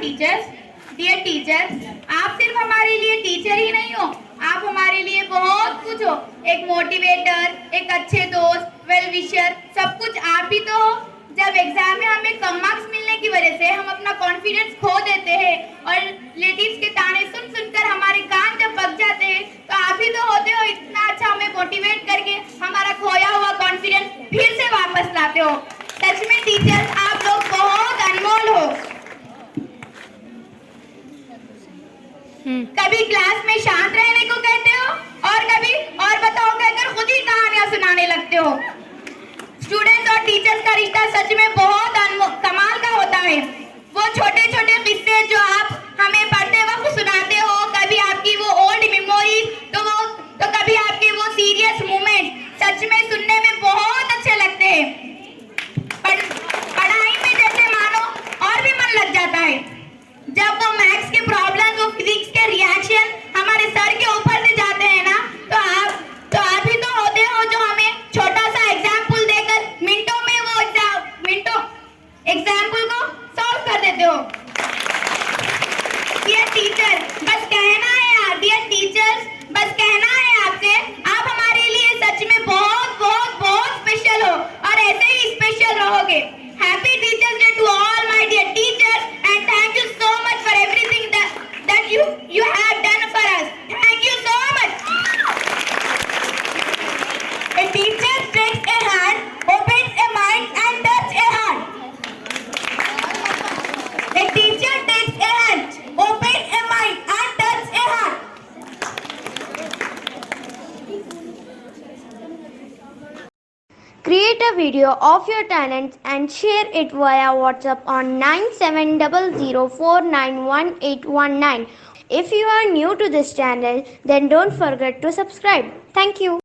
Teachers, dear teachers, आप सिर्फ हमारे लिए टीचर ही नहीं हो, आप हमारे लिए बहुत कुछ हो। एक मोटिवेटर, एक अच्छे दोस्त, वेल विशर, सब कुछ आप ही तो हो। जब एग्जाम में हमें कम मार्क्स मिलने की वजह से हम अपना कॉन्फिडेंस खो देते हैं और रिलेटिव्स के ताने सुन सुनकर हमारे कान जब पक जाते हैं, तो आप ही तो होते हो इतना अच्छा हमें मोटिवेट करके हमारा खोया हुआ कॉन्फिडेंस फिर से वापस लाते हो। सच में टीचर्स, आप लोग बहुत अनमोल हो। कभी क्लास में शांत रहने को कहते हो और कभी और बताओ कहकर खुद ही कहानियां सुनाने लगते हो। स्टूडेंट्स और टीचर्स का रिश्ता सच में बहुत कमाल का होता है। वो छोटे छोटे किस्से जो आप हमें पढ़ते वक्त सुनाते हो, कभी आपकी वो ओल्ड मेमोरीज, तो कभी आपके वो सीरियस मोमेंट सच में सुनने में बहुत अच्छे लगते हैं। पढ़ाई में जैसे मानो और भी मन लग जाता है। जब वो मैथ्स के प्रॉब्लम्स, वो फिजिक्स के रिएक्शन हमारे सर के ऊपर से जाते हैं ना, तो आप ही तो होते हो जो हमें छोटा सा एग्जाम्पल देकर मिनटों में वो एग्जाम्पल को सॉल्व कर देते हो। डियर टीचर, बस कहना है यार, डियर टीचर्स, बस कहना है आपसे, आप हमारे लिए सच में बहुत बहुत बहुत स्पेशल हो और ऐसे ही स्पेशल रहोगे। Happy teachers day to all my dear teachers and thank you so much for everything that you have done for us. Thank you so much. A teacher takes a hand, opens a mind and touches a heart. A teacher takes a hand, opens a mind and touches a heart. Create a video of your talents and share it via WhatsApp on 9700491819. If you are new to this channel, then don't forget to subscribe. Thank you.